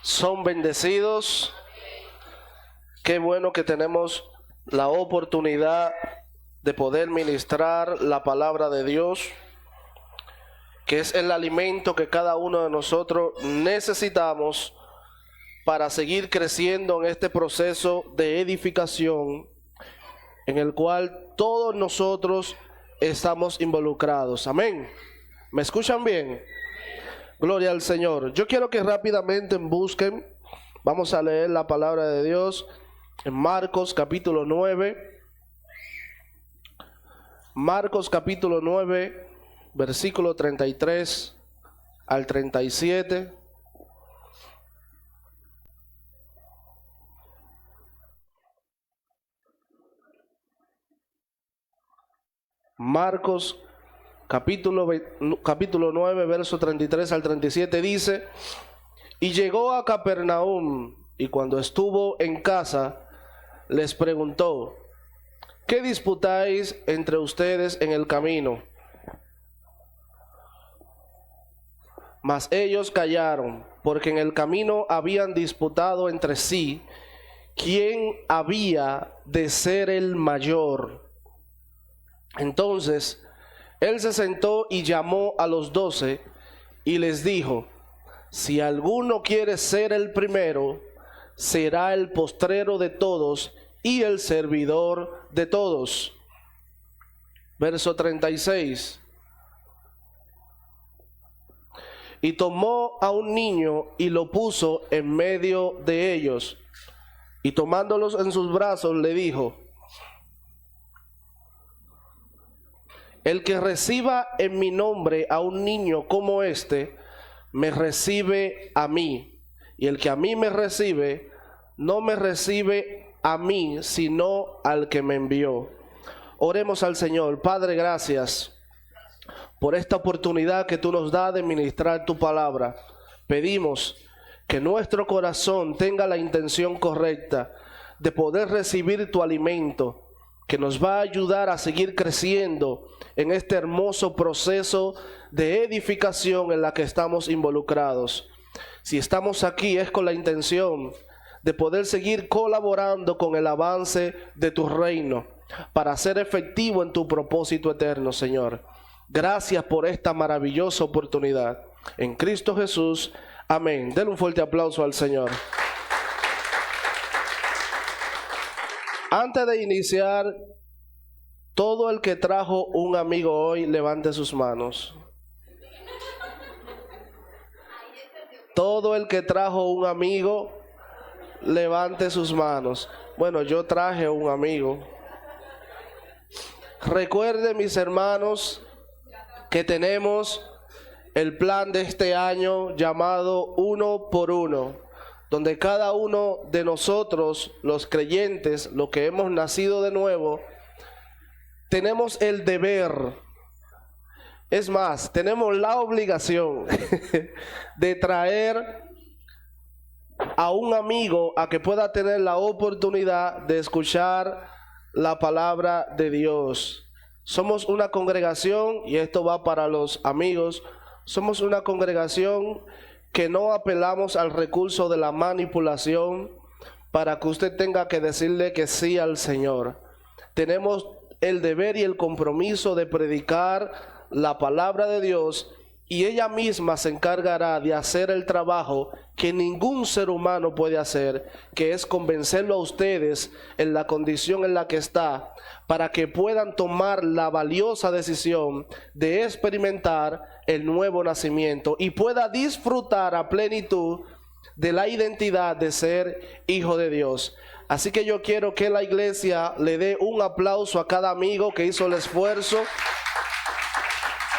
Son bendecidos. Qué bueno que tenemos la oportunidad de poder ministrar la palabra de Dios, que es el alimento que cada uno de nosotros necesitamos para seguir creciendo en este proceso de edificación en el cual todos nosotros estamos involucrados. Amén. ¿Me escuchan bien? Gloria al Señor. Yo quiero que rápidamente busquen, vamos a leer la palabra de Dios en Marcos capítulo 9. Marcos capítulo 9, versículo 33 al 37. Marcos capítulo 9, verso 33 al 37 dice: Y llegó a Capernaum, y cuando estuvo en casa, les preguntó: ¿Qué disputáis entre ustedes en el camino? Mas ellos callaron, porque en el camino habían disputado entre sí quién había de ser el mayor. Entonces él se sentó y llamó a los 12 y les dijo: Si alguno quiere ser el primero, será el postrero de todos y el servidor de todos. Verso 36. Y tomó a un niño y lo puso en medio de ellos, y tomándolos en sus brazos le dijo: El que reciba en mi nombre a un niño como este, me recibe a mí, y el que a mí me recibe, no me recibe a mí, sino al que me envió. Oremos al Señor. Padre, gracias por esta oportunidad que tú nos das de ministrar tu palabra. Pedimos que nuestro corazón tenga la intención correcta de poder recibir tu alimento, que nos va a ayudar a seguir creciendo en este hermoso proceso de edificación en la que estamos involucrados. Si estamos aquí es con la intención de poder seguir colaborando con el avance de tu reino, para ser efectivo en tu propósito eterno, Señor. Gracias por esta maravillosa oportunidad. En Cristo Jesús, amén. Denle un fuerte aplauso al Señor. Antes de iniciar, todo el que trajo un amigo hoy, levante sus manos. Todo el que trajo un amigo, levante sus manos. Bueno, yo traje un amigo. Recuerden, mis hermanos, que tenemos el plan de este año llamado Uno por Uno, donde cada uno de nosotros, los creyentes, los que hemos nacido de nuevo, tenemos el deber, es más, tenemos la obligación de traer a un amigo a que pueda tener la oportunidad de escuchar la palabra de Dios. Somos una congregación, y esto va para los amigos, somos una congregación que no apelamos al recurso de la manipulación para que usted tenga que decirle que sí al Señor. Tenemos el deber y el compromiso de predicar la palabra de Dios, y ella misma se encargará de hacer el trabajo que ningún ser humano puede hacer, que es convencerlo a ustedes en la condición en la que está, para que puedan tomar la valiosa decisión de experimentar el nuevo nacimiento y pueda disfrutar a plenitud de la identidad de ser hijo de Dios. Así que yo quiero que la iglesia le dé un aplauso a cada amigo que hizo el esfuerzo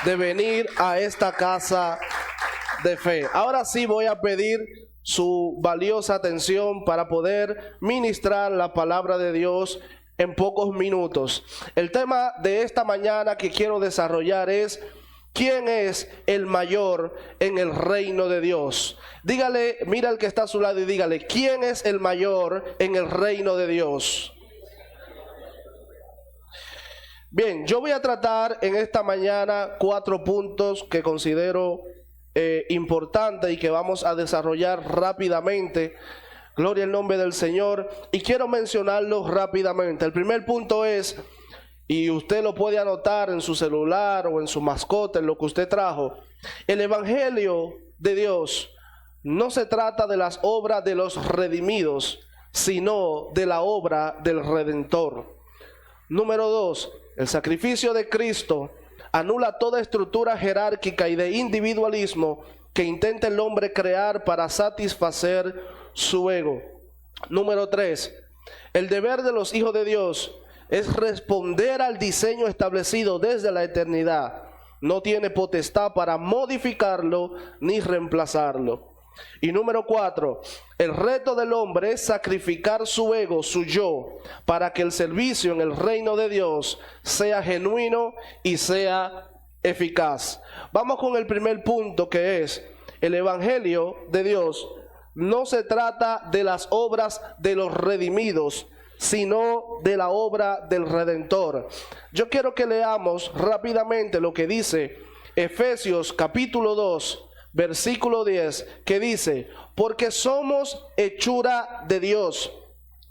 de venir a esta casa de fe. Ahora sí voy a pedir su valiosa atención para poder ministrar la palabra de Dios en pocos minutos. El tema de esta mañana que quiero desarrollar es: ¿quién es el mayor en el reino de Dios? Dígale, mira al que está a su lado y dígale: ¿quién es el mayor en el reino de Dios? Bien, yo voy a tratar en esta mañana 4 puntos que considero importante y que vamos a desarrollar rápidamente. Gloria al nombre del Señor. Y quiero mencionarlo rápidamente. El primer punto es, y usted lo puede anotar en su celular o en su mascota, en lo que usted trajo. El Evangelio de Dios no se trata de las obras de los redimidos, sino de la obra del Redentor. Número 2, el sacrificio de Cristo anula toda estructura jerárquica y de individualismo que intenta el hombre crear para satisfacer su ego. Número 3, el deber de los hijos de Dios es responder al diseño establecido desde la eternidad. No tiene potestad para modificarlo ni reemplazarlo. Y número 4, el reto del hombre es sacrificar su ego, su yo, para que el servicio en el reino de Dios sea genuino y sea eficaz. Vamos con el primer punto, que es el Evangelio de Dios. No se trata de las obras de los redimidos, sino de la obra del Redentor. Yo quiero que leamos rápidamente lo que dice Efesios capítulo 2, versículo 10, que dice: porque somos hechura de Dios,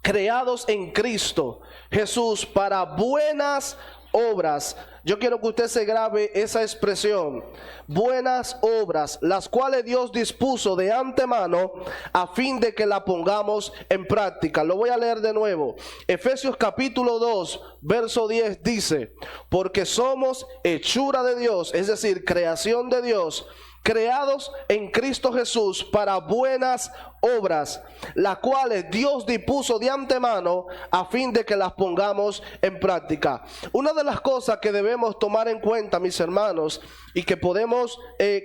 creados en Cristo Jesús para buenas obras. Yo quiero que usted se grabe esa expresión: buenas obras, las cuales Dios dispuso de antemano a fin de que la pongamos en práctica. Lo voy a leer de nuevo. Efesios capítulo 2, verso 10 dice: porque somos hechura de Dios, es decir, creación de Dios, creados en Cristo Jesús para buenas obras, las cuales Dios dispuso de antemano a fin de que las pongamos en práctica. Una de las cosas que debemos tomar en cuenta, mis hermanos, y que podemos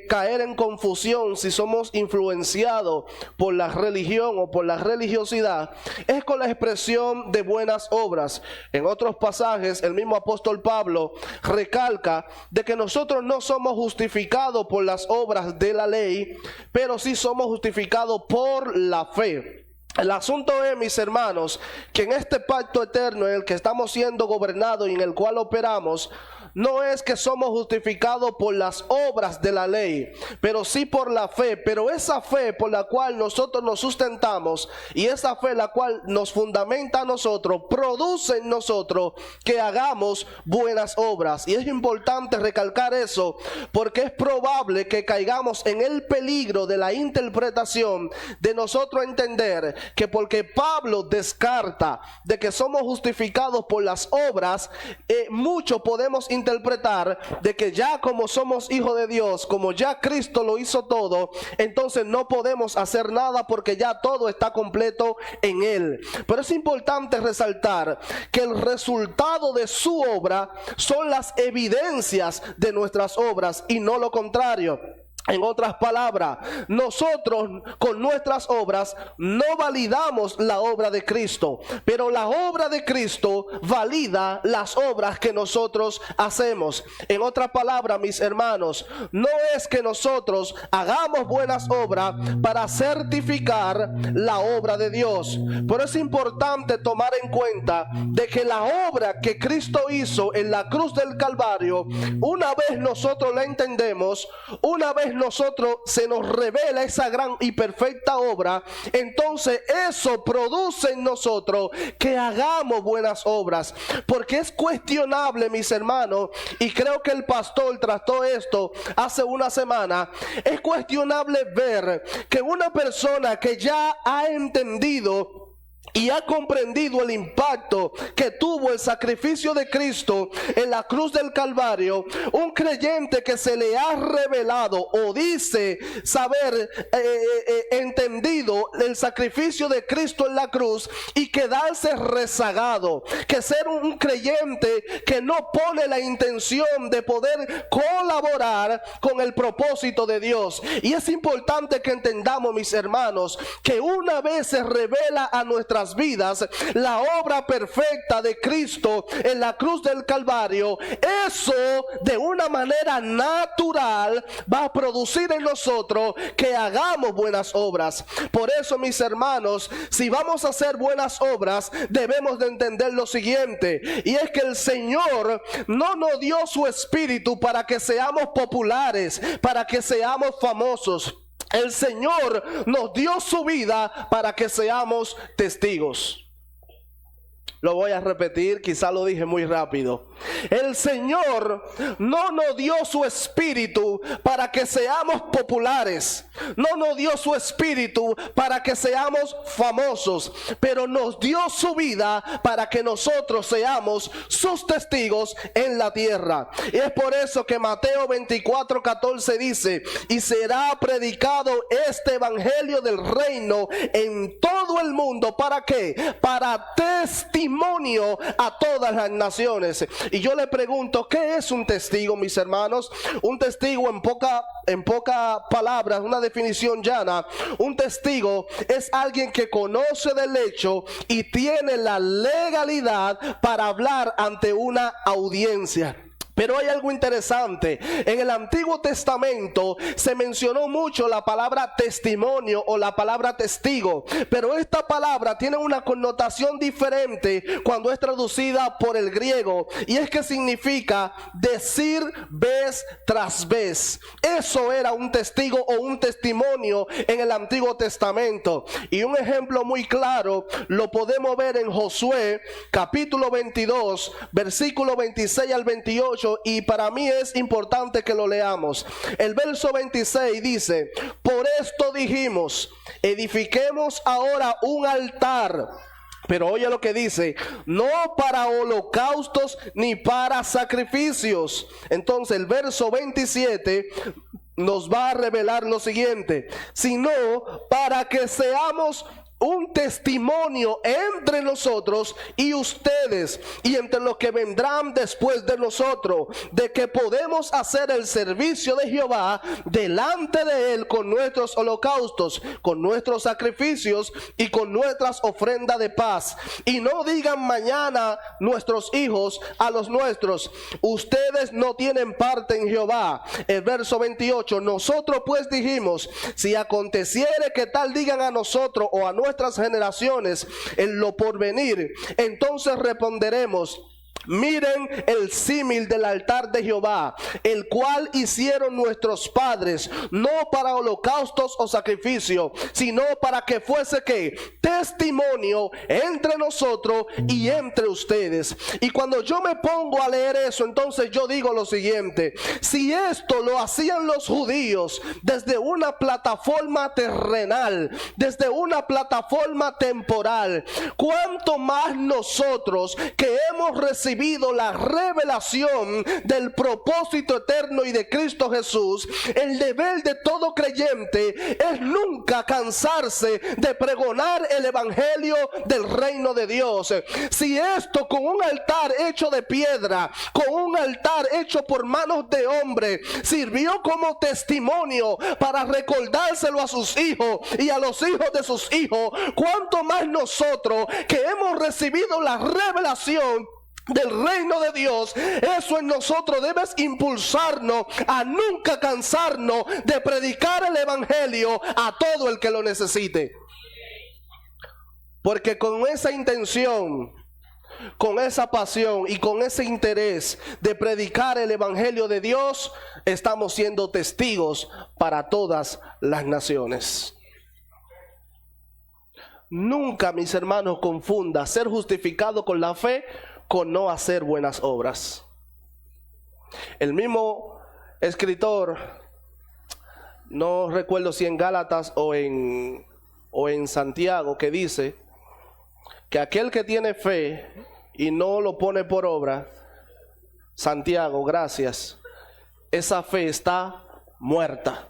caer en confusión si somos influenciados por la religión o por la religiosidad, es con la expresión de buenas obras. En otros pasajes, el mismo apóstol Pablo recalca de que nosotros no somos justificados por las obras de la ley, pero sí somos justificados por la fe. El asunto es, mis hermanos, que en este pacto eterno en el que estamos siendo gobernados y en el cual operamos, no es que somos justificados por las obras de la ley, pero sí por la fe. Pero esa fe por la cual nosotros nos sustentamos y esa fe la cual nos fundamenta a nosotros, produce en nosotros que hagamos buenas obras. Y es importante recalcar eso, porque es probable que caigamos en el peligro de la interpretación de nosotros entender que porque Pablo descarta de que somos justificados por las obras, mucho podemos interpretar de que ya como somos hijos de Dios, como ya Cristo lo hizo todo, entonces no podemos hacer nada porque ya todo está completo en Él. Pero es importante resaltar que el resultado de su obra son las evidencias de nuestras obras y no lo contrario. En otras palabras, nosotros con nuestras obras no validamos la obra de Cristo, pero la obra de Cristo valida las obras que nosotros hacemos. En otras palabras, mis hermanos, no es que nosotros hagamos buenas obras para certificar la obra de Dios, pero es importante tomar en cuenta de que la obra que Cristo hizo en la cruz del Calvario, una vez nosotros la entendemos, una vez nosotros se nos revela esa gran y perfecta obra, entonces eso produce en nosotros que hagamos buenas obras. Porque es cuestionable, mis hermanos, y creo que el pastor trató esto hace una semana, es cuestionable ver que una persona que ya ha entendido y ha comprendido el impacto que tuvo el sacrificio de Cristo en la cruz del Calvario, un creyente que se le ha revelado o dice saber entendido el sacrificio de Cristo en la cruz y quedarse rezagado, que ser un creyente que no pone la intención de poder colaborar con el propósito de Dios. Y es importante que entendamos, mis hermanos, que una vez se revela a nuestras nuestras vidas, la obra perfecta de Cristo en la cruz del Calvario, eso de una manera natural va a producir en nosotros que hagamos buenas obras. Por eso, mis hermanos, si vamos a hacer buenas obras, debemos de entender lo siguiente, y es que el Señor no nos dio su espíritu para que seamos populares, para que seamos famosos. El Señor nos dio su vida para que seamos testigos. Lo voy a repetir, quizá lo dije muy rápido. El Señor no nos dio su espíritu para que seamos populares. No nos dio su espíritu para que seamos famosos. Pero nos dio su vida para que nosotros seamos sus testigos en la tierra. Y es por eso que Mateo 24:14 dice: y será predicado este evangelio del reino en todo el mundo. ¿Para qué? Para testimonio a todas las naciones. Y yo le pregunto, ¿qué es un testigo, mis hermanos? Un testigo, en pocas palabras, una definición llana, un testigo es alguien que conoce del hecho y tiene la legalidad para hablar ante una audiencia. Pero hay algo interesante. En el Antiguo Testamento se mencionó mucho la palabra testimonio o la palabra testigo, pero esta palabra tiene una connotación diferente cuando es traducida por el griego, y es que significa decir vez tras vez. Eso era un testigo o un testimonio en el Antiguo Testamento. Y un ejemplo muy claro lo podemos ver en Josué capítulo 22 versículo 26 al 28. Y para mí es importante que lo leamos. El verso 26 dice: por esto dijimos, edifiquemos ahora un altar. Pero oye lo que dice: no para holocaustos ni para sacrificios. Entonces el verso 27 nos va a revelar lo siguiente: sino para que seamos un testimonio entre nosotros y ustedes, y entre los que vendrán después de nosotros, de que podemos hacer el servicio de Jehová delante de él con nuestros holocaustos, con nuestros sacrificios y con nuestras ofrendas de paz. Y no digan mañana nuestros hijos a los nuestros: ustedes no tienen parte en Jehová. El verso 28: nosotros pues dijimos, si aconteciere que tal digan a nosotros o a nuestras generaciones en lo porvenir, entonces responderemos: miren el símil del altar de Jehová, el cual hicieron nuestros padres, no para holocaustos o sacrificios, sino para que fuese ¿qué? Testimonio entre nosotros y entre ustedes. Y cuando yo me pongo a leer eso, entonces yo digo lo siguiente: si esto lo hacían los judíos desde una plataforma terrenal, desde una plataforma temporal, ¿cuánto más nosotros que hemos recibido la revelación del propósito eterno y de Cristo Jesús? El deber de todo creyente es nunca cansarse de pregonar el evangelio del reino de Dios. Si esto con un altar hecho de piedra, con un altar hecho por manos de hombre, sirvió como testimonio para recordárselo a sus hijos y a los hijos de sus hijos, ¿cuánto más nosotros que hemos recibido la revelación del reino de Dios? Eso en nosotros debe impulsarnos a nunca cansarnos de predicar el evangelio a todo el que lo necesite. Porque con esa intención, con esa pasión y con ese interés de predicar el evangelio de Dios, estamos siendo testigos para todas las naciones. Nunca, mis hermanos, confunda ser justificado con la fe con no hacer buenas obras. El mismo escritor, no recuerdo si en Gálatas o en Santiago, que dice que aquel que tiene fe y no lo pone por obra, Santiago, gracias, esa fe está muerta.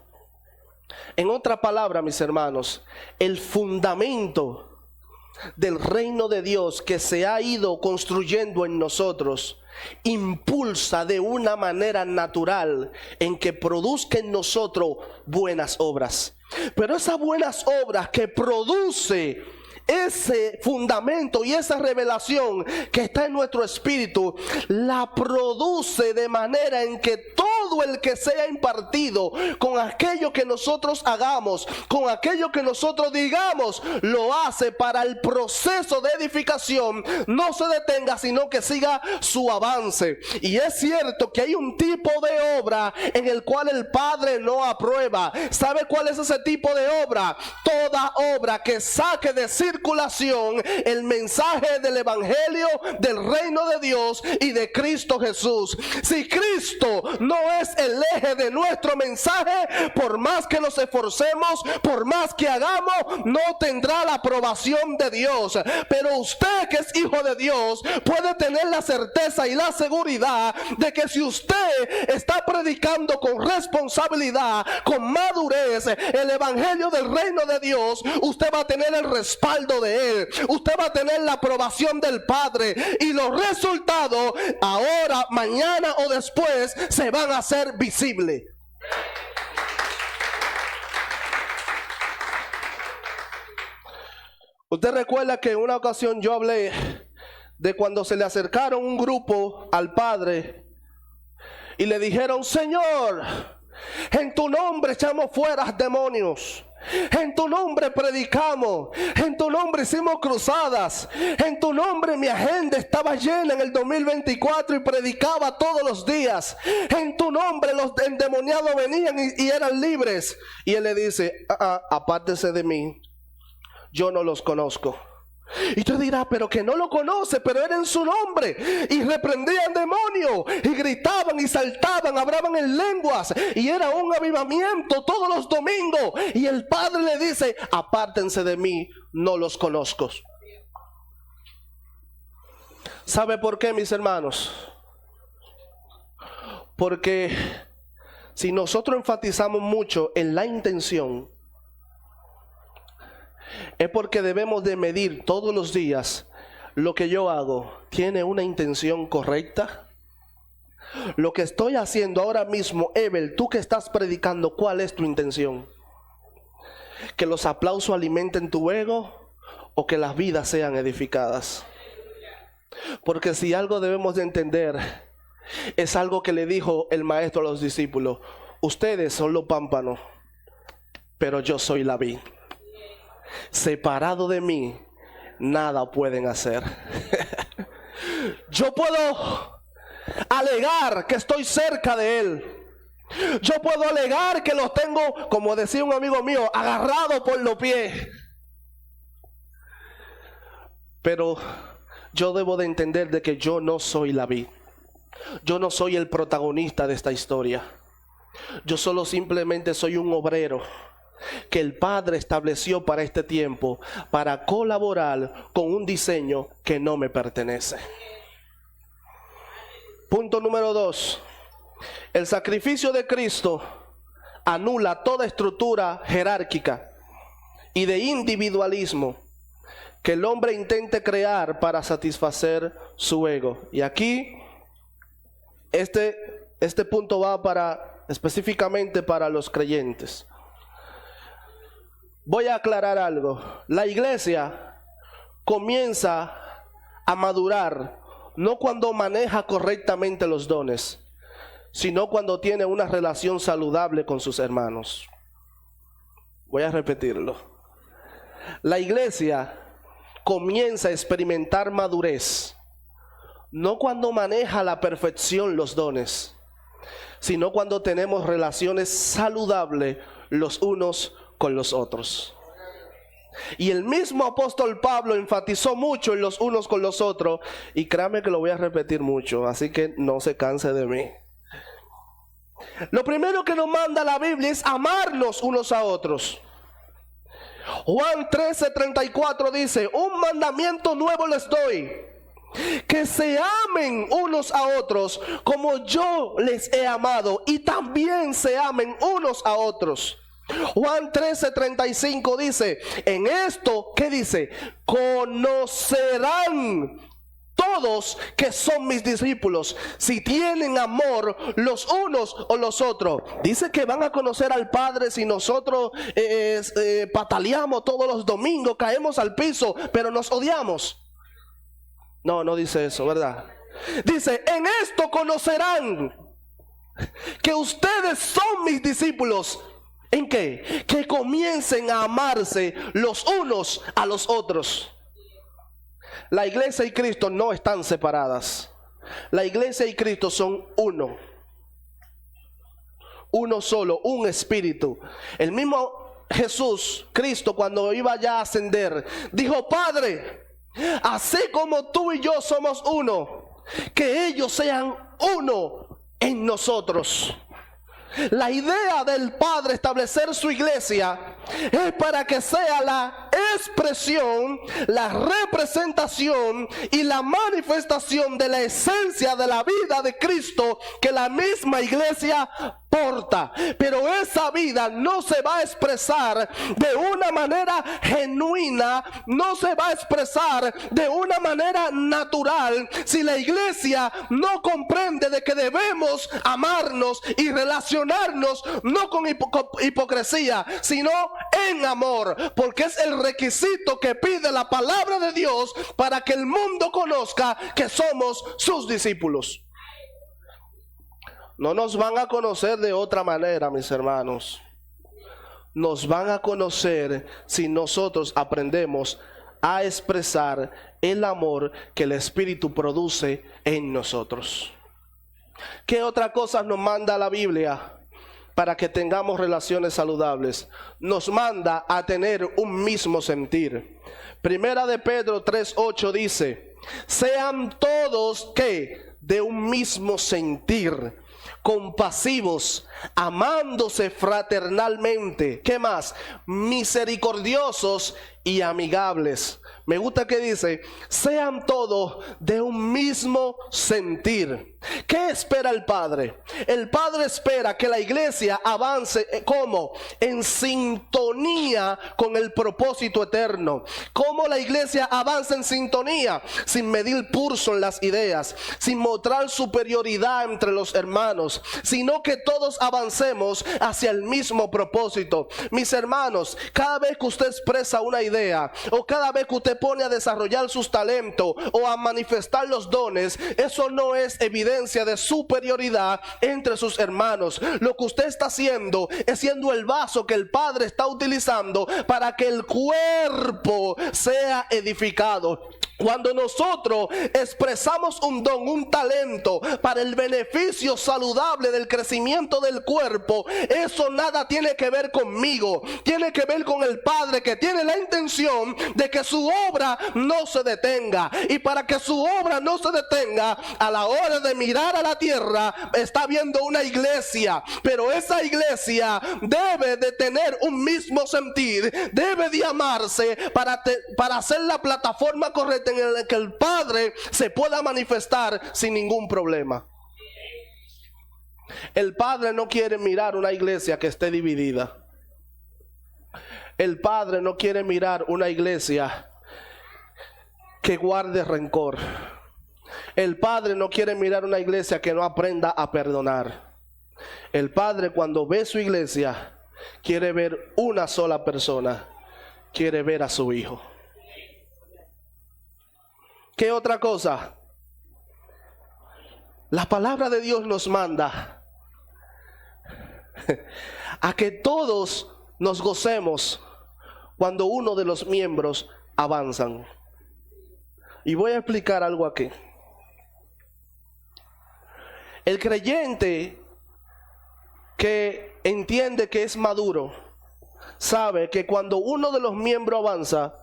En otra palabra, mis hermanos, el fundamento del reino de Dios que se ha ido construyendo en nosotros impulsa de una manera natural en que produzca en nosotros buenas obras. Pero esas buenas obras que produce ese fundamento y esa revelación que está en nuestro espíritu la produce de manera en que todo el que sea impartido con aquello que nosotros hagamos, con aquello que nosotros digamos, lo hace para el proceso de edificación, no se detenga, sino que siga su avance. Y es cierto que hay un tipo de obra en el cual el Padre no aprueba. ¿Sabe cuál es ese tipo de obra? Toda obra que saque de circulación el mensaje del evangelio, del reino de Dios y de Cristo Jesús. Si Cristo no es el eje de nuestro mensaje, por más que nos esforcemos, por más que hagamos, no tendrá la aprobación de Dios. Pero usted, que es hijo de Dios, puede tener la certeza y la seguridad de que si usted está predicando con responsabilidad, con madurez, el evangelio del reino de Dios, usted va a tener el respaldo de Él, usted va a tener la aprobación del Padre, y los resultados ahora, mañana o después se van a hacer visibles. Usted recuerda que en una ocasión yo hablé de cuando se le acercaron un grupo al Padre y le dijeron: Señor, en tu nombre echamos fuera demonios, en tu nombre predicamos, en tu nombre hicimos cruzadas, en tu nombre mi agenda estaba llena en el 2024 y predicaba todos los días, en tu nombre los endemoniados venían y eran libres. Y Él le dice: apártese de mí, yo no los conozco. Y tú dirás: pero que no lo conoce, pero era en su nombre, y reprendían demonios, y gritaban y saltaban, hablaban en lenguas, y era un avivamiento todos los domingos. Y el Padre le dice: apártense de mí, no los conozco. ¿Sabe por qué, mis hermanos? Porque si nosotros enfatizamos mucho en la intención, es porque debemos de medir todos los días: lo que yo hago ¿tiene una intención correcta? Lo que estoy haciendo ahora mismo, Evel, tú que estás predicando, ¿cuál es tu intención? ¿Que los aplausos alimenten tu ego o que las vidas sean edificadas? Porque si algo debemos de entender, es algo que le dijo el maestro a los discípulos: ustedes son los pámpanos, pero yo soy la vid. Separado de mí, nada pueden hacer. Yo puedo alegar que estoy cerca de Él. Yo puedo alegar que los tengo, como decía un amigo mío, agarrados por los pies. Pero yo debo de entender de que yo no soy la vid. Yo no soy el protagonista de esta historia. Yo solo simplemente soy un obrero que el Padre estableció para este tiempo, para colaborar con un diseño que no me pertenece. Punto número 2. El sacrificio de Cristo anula toda estructura jerárquica y de individualismo que el hombre intente crear para satisfacer su ego. Y aquí este punto va específicamente para los creyentes. Voy a aclarar algo. La iglesia comienza a madurar no cuando maneja correctamente los dones, sino cuando tiene una relación saludable con sus hermanos. Voy a repetirlo. La iglesia comienza a experimentar madurez no cuando maneja a la perfección los dones, sino cuando tenemos relaciones saludables los unos con los otros. Y el mismo apóstol Pablo enfatizó mucho en los unos con los otros, y créame que lo voy a repetir mucho, así que no se canse de mí. Lo primero que nos manda la Biblia es amarnos unos a otros. Juan 13:34 dice: un mandamiento nuevo les doy, que se amen unos a otros como yo les he amado, y también se amen unos a otros. Juan 13:35 dice: en esto, ¿qué dice? Conocerán todos que son mis discípulos, si tienen amor los unos o los otros. Dice que van a conocer al Padre si nosotros pataleamos todos los domingos, caemos al piso, pero nos odiamos. No, no dice eso, ¿verdad? Dice, en esto conocerán que ustedes son mis discípulos. ¿En qué? Que comiencen a amarse los unos a los otros. La iglesia y Cristo no están separadas. La iglesia y Cristo son uno. Uno solo, un espíritu. El mismo Jesús, Cristo, cuando iba ya a ascender, dijo: Padre, así como tú y yo somos uno, que ellos sean uno en nosotros. La idea del Padre establecer su iglesia es para que sea la expresión, la representación y la manifestación de la esencia de la vida de Cristo que la misma iglesia porta. Pero esa vida no se va a expresar de una manera genuina, no se va a expresar de una manera natural si la iglesia no comprende de que debemos amarnos y relacionarnos no con hipocresía, sino en amor, porque es el requisito que pide la palabra de Dios para que el mundo conozca que somos sus discípulos. No nos van a conocer de otra manera, mis hermanos. Nos van a conocer si nosotros aprendemos a expresar el amor que el Espíritu produce en nosotros. ¿Qué otra cosa nos manda la Biblia para que tengamos relaciones saludables? Nos manda a tener un mismo sentir. Primera de Pedro 3:8 dice: sean todos ¿qué? De un mismo sentir, compasivos, amándose fraternalmente. ¿Qué más? Misericordiosos y amigables. Me gusta que dice: sean todos de un mismo sentir. ¿Qué espera el Padre? El Padre espera que la iglesia avance ¿cómo? En sintonía con el propósito eterno. ¿Cómo la iglesia avanza en sintonía? Sin medir pulso en las ideas, sin mostrar superioridad entre los hermanos, sino que todos avancemos hacia el mismo propósito. Mis hermanos, cada vez que usted expresa una idea, o cada vez que usted pone a desarrollar sus talentos o a manifestar los dones, eso no es evidencia de superioridad entre sus hermanos. Lo que usted está haciendo es siendo el vaso que el Padre está utilizando para que el cuerpo sea edificado. Cuando nosotros expresamos un don, un talento para el beneficio saludable del crecimiento del cuerpo, eso nada tiene que ver conmigo, tiene que ver con el Padre, que tiene la intención de que su obra no se detenga. Y para que su obra no se detenga, a la hora de mirar a la tierra está viendo una iglesia, pero esa iglesia debe de tener un mismo sentir, debe de amarse para hacer la plataforma correcta en el que el Padre se pueda manifestar sin ningún problema. El Padre no quiere mirar una iglesia que esté dividida. El Padre no quiere mirar una iglesia que guarde rencor. El Padre no quiere mirar una iglesia que no aprenda a perdonar. El Padre, cuando ve su iglesia, quiere ver una sola persona, quiere ver a su Hijo. ¿Qué otra cosa? La palabra de Dios nos manda a que todos nos gocemos cuando uno de los miembros avanzan. Y voy a explicar algo aquí. El creyente que entiende que es maduro sabe que cuando uno de los miembros avanza,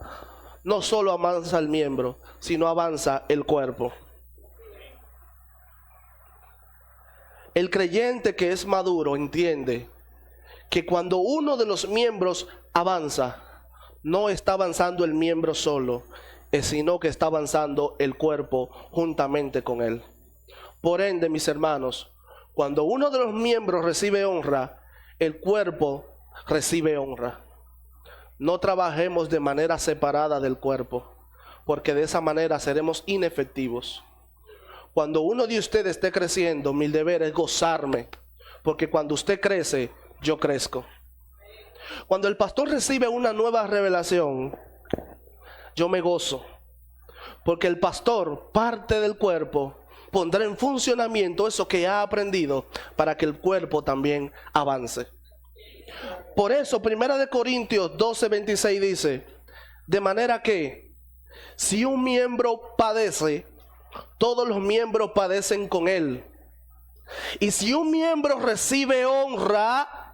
no solo avanza el miembro, sino avanza el cuerpo. El creyente que es maduro entiende que cuando uno de los miembros avanza, no está avanzando el miembro solo, sino que está avanzando el cuerpo juntamente con él. Por ende, mis hermanos, cuando uno de los miembros recibe honra, el cuerpo recibe honra. No trabajemos de manera separada del cuerpo, porque de esa manera seremos inefectivos. Cuando uno de ustedes esté creciendo, mi deber es gozarme, porque cuando usted crece, yo crezco. Cuando el pastor recibe una nueva revelación, yo me gozo, porque el pastor, parte del cuerpo, pondrá en funcionamiento eso que ha aprendido para que el cuerpo también avance. Por eso, 1 Corintios 12:26 dice, de manera que si un miembro padece, todos los miembros padecen con él. Y si un miembro recibe honra,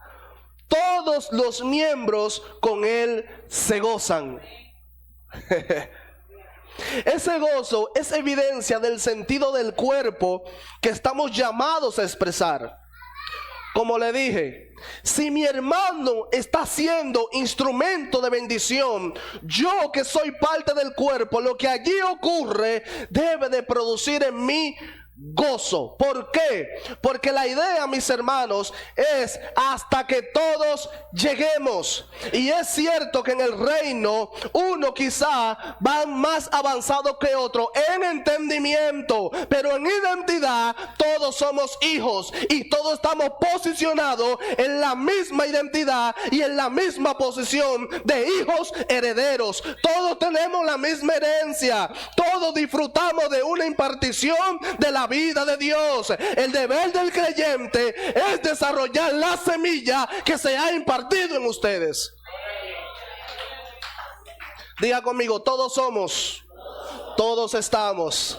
todos los miembros con él se gozan. Ese gozo es evidencia del sentido del cuerpo que estamos llamados a expresar. Como le dije, si mi hermano está siendo instrumento de bendición, yo que soy parte del cuerpo, lo que allí ocurre debe de producir en mí gozo. ¿Por qué? Porque la idea, mis hermanos, es hasta que todos lleguemos. Y es cierto que en el reino uno quizá va más avanzado que otro en entendimiento, pero en identidad todos somos hijos y todos estamos posicionados en la misma identidad y en la misma posición de hijos herederos. Todos tenemos la misma herencia, todos disfrutamos de una impartición de la vida de Dios. El deber del creyente es desarrollar la semilla que se ha impartido en ustedes. Diga conmigo, todos somos, todos estamos.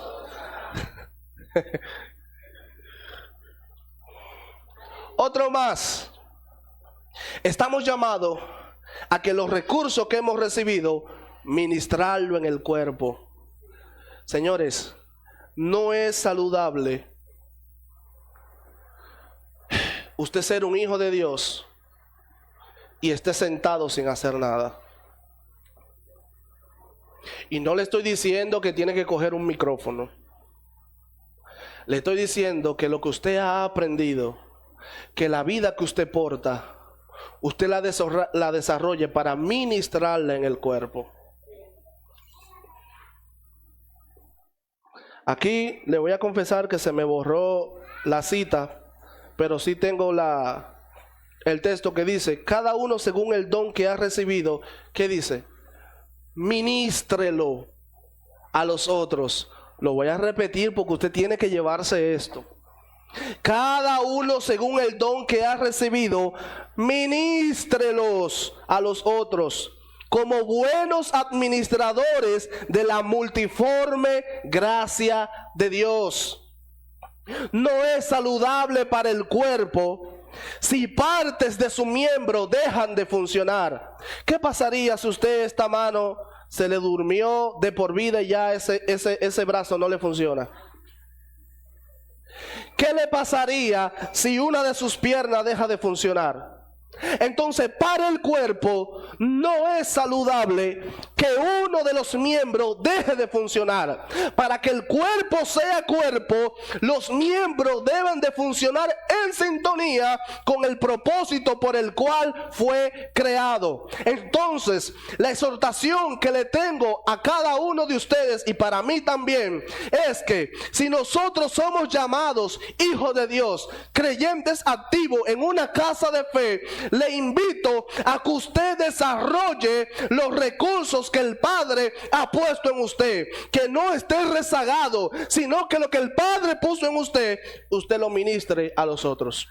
Otro más. Estamos llamados a que los recursos que hemos recibido, ministrarlo en el cuerpo. Señores, no es saludable usted ser un hijo de Dios y esté sentado sin hacer nada. Y no le estoy diciendo que tiene que coger un micrófono. Le estoy diciendo que lo que usted ha aprendido, que la vida que usted porta, usted la desarrolle para ministrarla en el cuerpo. Aquí le voy a confesar que se me borró la cita, pero sí tengo el texto que dice, cada uno según el don que ha recibido, ¿qué dice? Ministrelo a los otros. Lo voy a repetir porque usted tiene que llevarse esto. Cada uno según el don que ha recibido, ministrelos a los otros, como buenos administradores de la multiforme gracia de Dios. No es saludable para el cuerpo si partes de su miembro dejan de funcionar. ¿Qué pasaría si usted esta mano se le durmió de por vida y ya ese brazo no le funciona? ¿Qué le pasaría si una de sus piernas deja de funcionar? Entonces, para el cuerpo no es saludable que uno de los miembros deje de funcionar. Para que el cuerpo sea cuerpo, los miembros deben de funcionar en sintonía con el propósito por el cual fue creado. Entonces, la exhortación que le tengo a cada uno de ustedes y para mí también es que si nosotros somos llamados hijos de Dios, creyentes activos en una casa de fe, le invito a que usted desarrolle los recursos que el Padre ha puesto en usted, que no esté rezagado, sino que lo que el Padre puso en usted, usted lo ministre a los otros.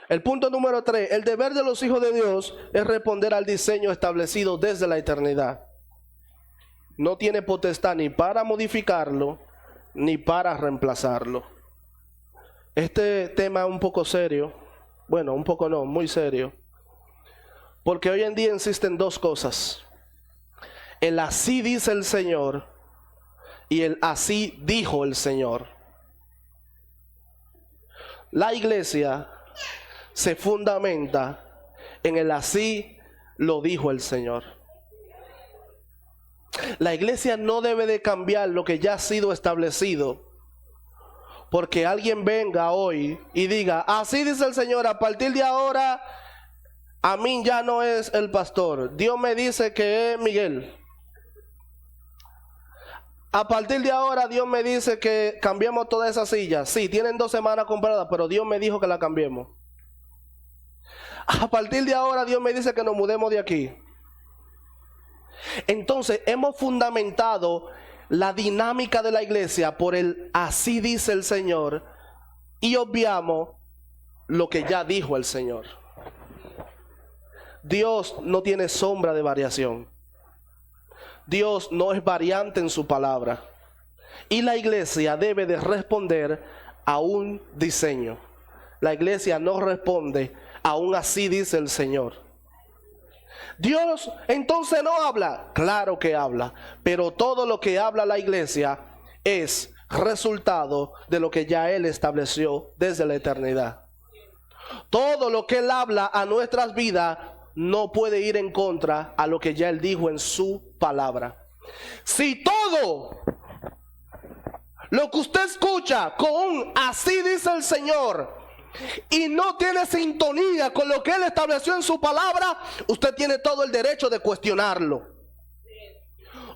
El punto número 3, el deber de los hijos de Dios es responder al diseño establecido desde la eternidad. No tiene potestad ni para modificarlo, ni para reemplazarlo. Este tema es un poco serio, bueno, un poco no, muy serio, porque hoy en día existen dos cosas: el así dice el Señor y el así dijo el Señor. La iglesia se fundamenta en el así lo dijo el Señor. La iglesia no debe de cambiar lo que ya ha sido establecido porque alguien venga hoy y diga, así dice el Señor, a partir de ahora a mí ya no es el pastor. Dios me dice que es Miguel. A partir de ahora Dios me dice que cambiemos todas esas sillas. Sí, tienen 2 semanas compradas, pero Dios me dijo que la cambiemos. A partir de ahora Dios me dice que nos mudemos de aquí. Entonces hemos fundamentado la dinámica de la iglesia por el así dice el Señor y obviamos lo que ya dijo el Señor. Dios no tiene sombra de variación. Dios no es variante en su palabra. Y la iglesia debe de responder a un diseño. La iglesia no responde a un así dice el Señor. Dios entonces no habla. Claro que habla. Pero todo lo que habla la iglesia es resultado de lo que ya Él estableció desde la eternidad. Todo lo que Él habla a nuestras vidas no puede ir en contra a lo que ya Él dijo en su palabra. Si todo lo que usted escucha con un así dice el Señor y no tiene sintonía con lo que Él estableció en su palabra, usted tiene todo el derecho de cuestionarlo.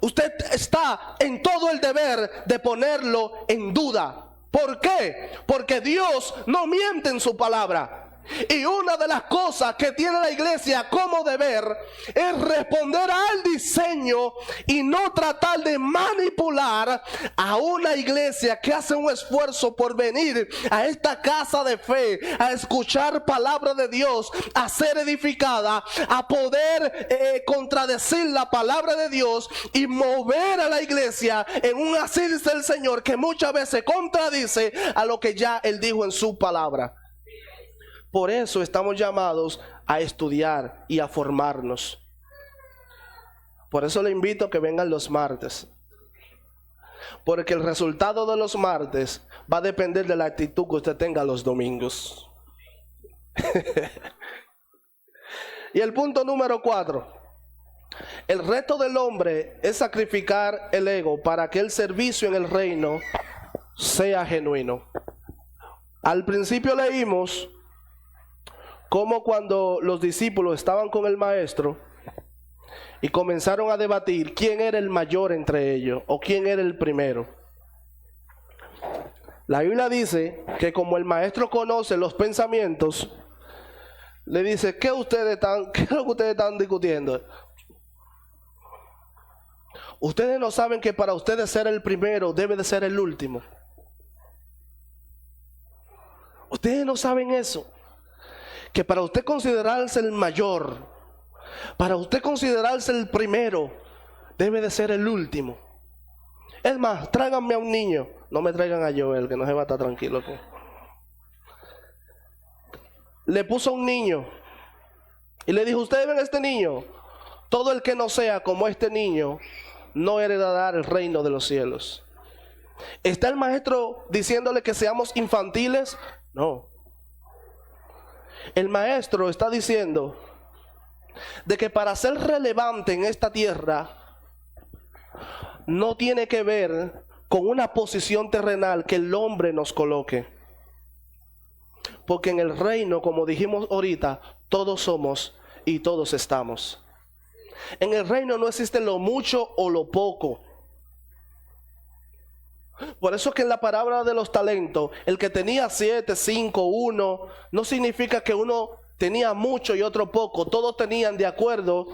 Usted está en todo el deber de ponerlo en duda. ¿Por qué? Porque Dios no miente en su palabra. Y una de las cosas que tiene la iglesia como deber es responder al diseño y no tratar de manipular a una iglesia que hace un esfuerzo por venir a esta casa de fe, a escuchar palabra de Dios, a ser edificada, a poder contradecir la palabra de Dios y mover a la iglesia en un así dice el Señor que muchas veces contradice a lo que ya Él dijo en su palabra. Por eso estamos llamados a estudiar y a formarnos. Por eso le invito a que vengan los martes. Porque el resultado de los martes va a depender de la actitud que usted tenga los domingos. Y el punto número 4. El reto del hombre es sacrificar el ego para que el servicio en el reino sea genuino. Al principio leímos como cuando los discípulos estaban con el maestro y comenzaron a debatir quién era el mayor entre ellos o quién era el primero. La Biblia dice que como el maestro conoce los pensamientos, le dice, ¿qué es lo que ustedes están discutiendo? Ustedes no saben que para ustedes ser el primero debe de ser el último. Ustedes no saben eso. Que para usted considerarse el mayor, para usted considerarse el primero, debe de ser el último. Es más, tráiganme a un niño. No me traigan a Joel, que no se va a estar tranquilo. Le puso un niño y le dijo, ustedes ven a este niño. Todo el que no sea como este niño no heredará el reino de los cielos. ¿Está el maestro diciéndole que seamos infantiles? No. El maestro está diciendo de que para ser relevante en esta tierra no tiene que ver con una posición terrenal que el hombre nos coloque. Porque en el reino, como dijimos ahorita, todos somos y todos estamos. En el reino no existe lo mucho o lo poco. Por eso que en la parábola de los talentos, el que tenía 7, 5, 1, no significa que uno tenía mucho y otro poco. Todos tenían de acuerdo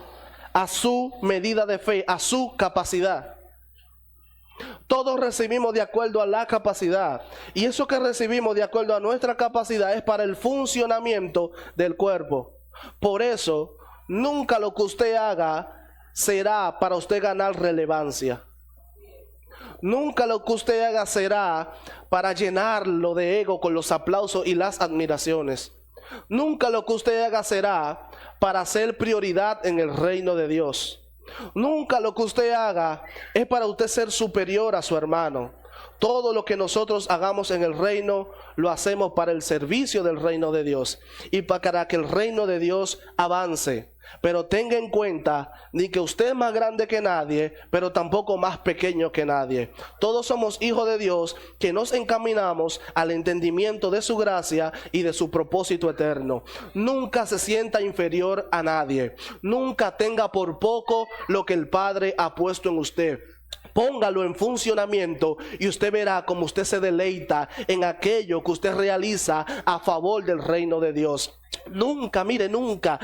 a su medida de fe, a su capacidad. Todos recibimos de acuerdo a la capacidad. Y eso que recibimos de acuerdo a nuestra capacidad es para el funcionamiento del cuerpo. Por eso, nunca lo que usted haga será para usted ganar relevancia. Nunca lo que usted haga será para llenarlo de ego con los aplausos y las admiraciones. Nunca lo que usted haga será para ser prioridad en el reino de Dios. Nunca lo que usted haga es para usted ser superior a su hermano. Todo lo que nosotros hagamos en el reino, lo hacemos para el servicio del reino de Dios y para que el reino de Dios avance. Pero tenga en cuenta, ni que usted es más grande que nadie, pero tampoco más pequeño que nadie. Todos somos hijos de Dios que nos encaminamos al entendimiento de su gracia y de su propósito eterno. Nunca se sienta inferior a nadie. Nunca tenga por poco lo que el Padre ha puesto en usted. Póngalo en funcionamiento y usted verá cómo usted se deleita en aquello que usted realiza a favor del reino de Dios. Nunca, mire, nunca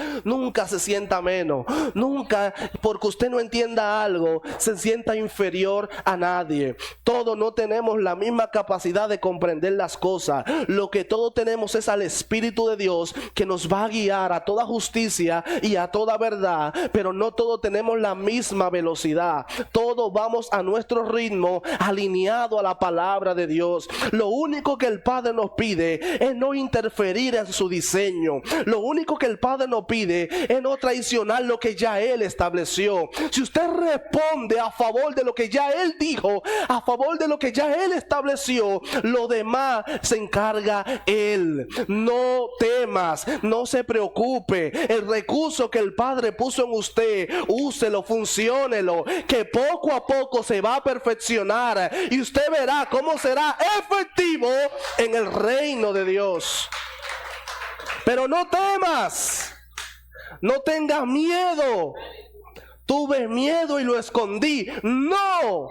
se sienta menos. Nunca, porque usted no entienda algo, se sienta inferior a nadie. Todos no tenemos la misma capacidad de comprender las cosas. Lo que todos tenemos es al Espíritu de Dios que nos va a guiar a toda justicia y a toda verdad. Pero no todos tenemos la misma velocidad. Todos vamos a nuestro ritmo, alineado a la palabra de Dios. Lo único que el Padre nos pide es no interferir en su diseño. Lo único que el Padre nos pide es no traicionar lo que ya Él estableció. Si usted responde a favor de lo que ya Él dijo, a favor de lo que ya Él estableció, lo demás se encarga Él. No temas, no se preocupe. El recurso que el Padre puso en usted, úselo, funciónelo, que poco a poco se va a perfeccionar y usted verá cómo será efectivo en el reino de Dios. Pero no temas, no tengas miedo. Tuve miedo y lo escondí. No,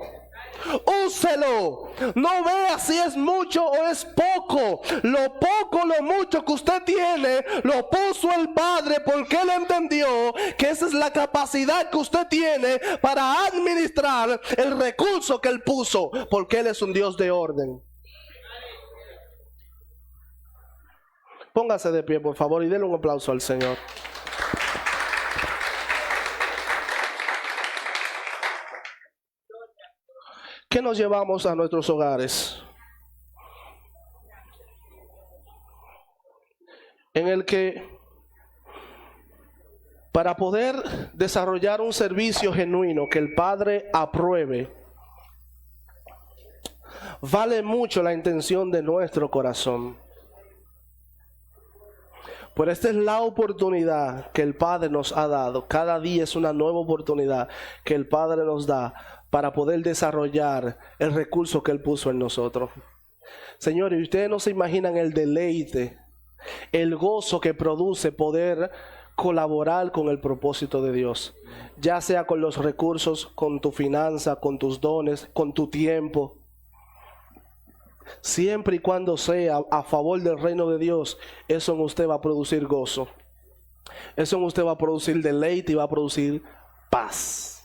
úselo. No vea si es mucho o es poco. Lo poco, lo mucho que usted tiene, lo puso el Padre porque Él entendió que esa es la capacidad que usted tiene para administrar el recurso que Él puso, porque Él es un Dios de orden. Póngase de pie, por favor, y denle un aplauso al Señor. ¿Qué nos llevamos a nuestros hogares? En el que para poder desarrollar un servicio genuino que el Padre apruebe, vale mucho la intención de nuestro corazón. Pero esta es la oportunidad que el Padre nos ha dado. Cada día es una nueva oportunidad que el Padre nos da para poder desarrollar el recurso que Él puso en nosotros. Señores, ustedes no se imaginan el deleite, el gozo que produce poder colaborar con el propósito de Dios. Ya sea con los recursos, con tu finanza, con tus dones, con tu tiempo. Siempre y cuando sea a favor del reino de Dios, eso en usted va a producir gozo. Eso en usted va a producir deleite y va a producir paz.